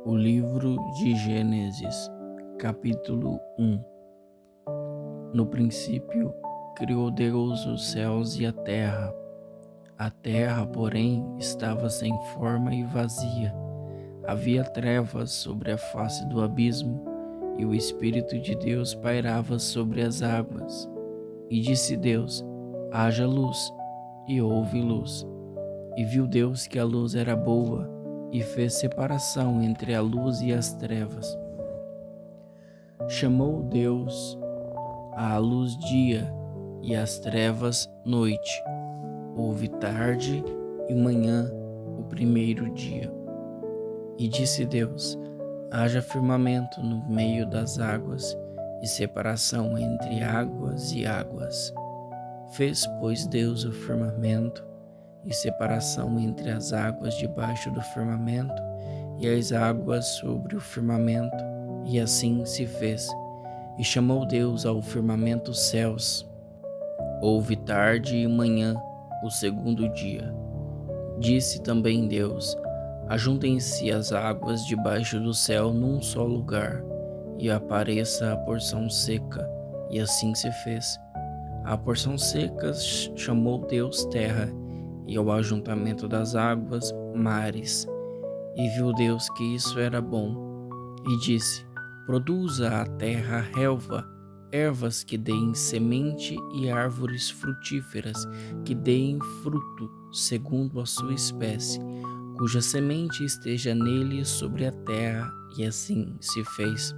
O livro de Gênesis, capítulo 1. No princípio, criou Deus os céus e a terra. A terra, porém, estava sem forma e vazia. Havia trevas sobre a face do abismo, e o Espírito de Deus pairava sobre as águas. E disse Deus: haja luz, e houve luz. E viu Deus que a luz era boa, e fez separação entre a luz e as trevas. Chamou Deus à luz dia, e às trevas noite. Houve tarde e manhã o primeiro dia. E disse Deus: haja firmamento no meio das águas, e separação entre águas e águas. Fez, pois, Deus o firmamento, e separação entre as águas debaixo do firmamento e as águas sobre o firmamento, e assim se fez. E chamou Deus ao firmamento céus. Houve tarde e manhã o segundo dia. Disse também Deus: ajuntem-se as águas debaixo do céu num só lugar, e apareça a porção seca, e assim se fez. A porção seca chamou Deus terra, e ao ajuntamento das águas, mares. E viu Deus que isso era bom, e disse: produza a terra relva, ervas que deem semente e árvores frutíferas que deem fruto segundo a sua espécie, cuja semente esteja nele sobre a terra. E assim se fez.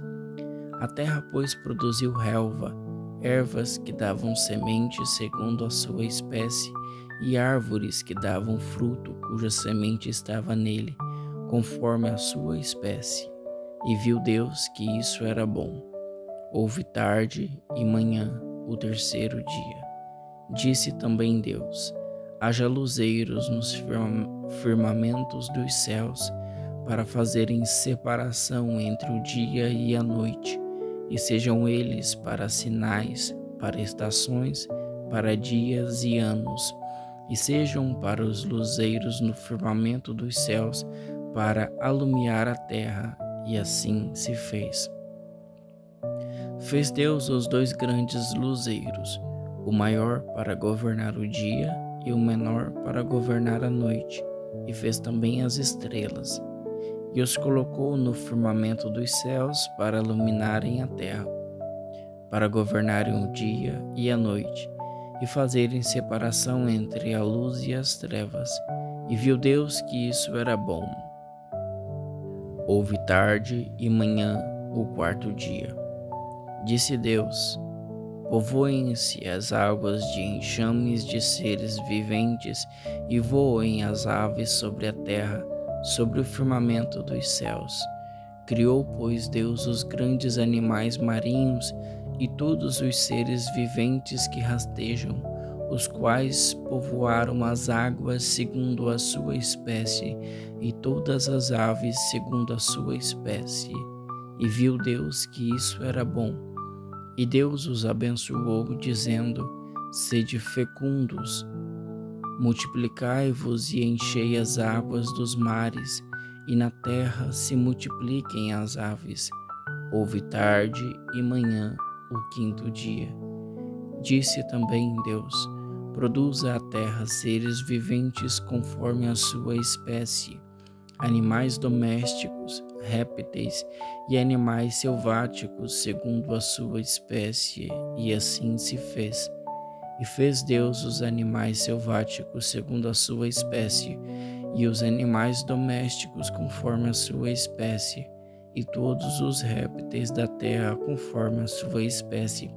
A terra, pois, produziu relva, ervas que davam semente segundo a sua espécie, e árvores que davam fruto, cuja semente estava nele, conforme a sua espécie. E viu Deus que isso era bom. Houve tarde e manhã o terceiro dia. Disse também Deus: haja luzeiros nos firmamentos dos céus, para fazerem separação entre o dia e a noite, e sejam eles para sinais, para estações, para dias e anos, e sejam para os luzeiros no firmamento dos céus, para alumiar a terra. E assim se fez. Fez Deus os dois grandes luzeiros, o maior para governar o dia e o menor para governar a noite, e fez também as estrelas, e os colocou no firmamento dos céus para iluminarem a terra, para governarem o dia e a noite, e fazerem separação entre a luz e as trevas. E viu Deus que isso era bom. Houve tarde e manhã o quarto dia. Disse Deus: povoem-se as águas de enxames de seres viventes, e voem as aves sobre a terra, sobre o firmamento dos céus. Criou, pois, Deus os grandes animais marinhos e todos os seres viventes que rastejam, os quais povoaram as águas segundo a sua espécie, e todas as aves segundo a sua espécie. E viu Deus que isso era bom. E Deus os abençoou, dizendo: sede fecundos, multiplicai-vos e enchei as águas dos mares, e na terra se multipliquem as aves. Houve tarde e manhã o quinto dia. Disse também Deus: produza a terra seres viventes conforme a sua espécie, animais domésticos, répteis e animais selváticos segundo a sua espécie. E assim se fez. E fez Deus os animais selváticos segundo a sua espécie, e os animais domésticos conforme a sua espécie, e todos os répteis da terra conforme a sua espécie.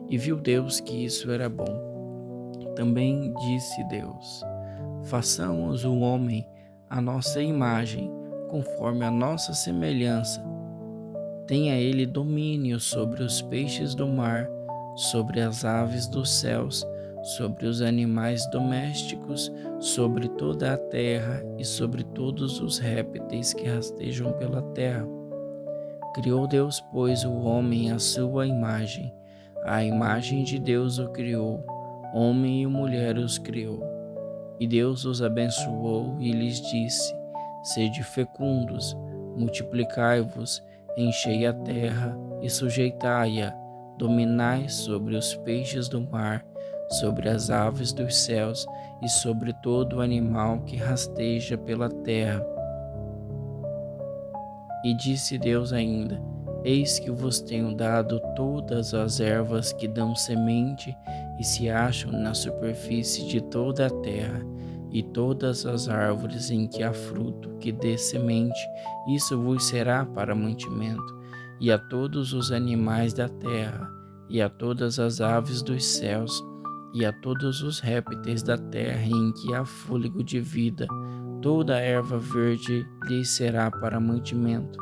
E viu Deus que isso era bom. Também disse Deus: façamos o homem à nossa imagem, conforme a nossa semelhança. Tenha ele domínio sobre os peixes do mar, sobre as aves dos céus, sobre os animais domésticos, sobre toda a terra e sobre todos os répteis que rastejam pela terra. Criou Deus, pois, o homem à sua imagem. A imagem de Deus o criou, homem e mulher os criou. E Deus os abençoou e lhes disse: sede fecundos, multiplicai-vos, enchei a terra e sujeitai-a, dominai sobre os peixes do mar, sobre as aves dos céus e sobre todo animal que rasteja pela terra. E disse Deus ainda: Eis que vos tenho dado todas as ervas que dão semente e se acham na superfície de toda a terra, e todas as árvores em que há fruto que dê semente, isso vos será para mantimento, e a todos os animais da terra, e a todas as aves dos céus, e a todos os répteis da terra em que há fôlego de vida, toda a erva verde lhes será para mantimento.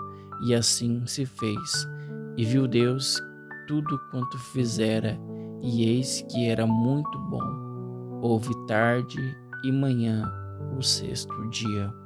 E assim se fez. E viu Deus tudo quanto fizera, e eis que era muito bom. Houve tarde e manhã, o sexto dia.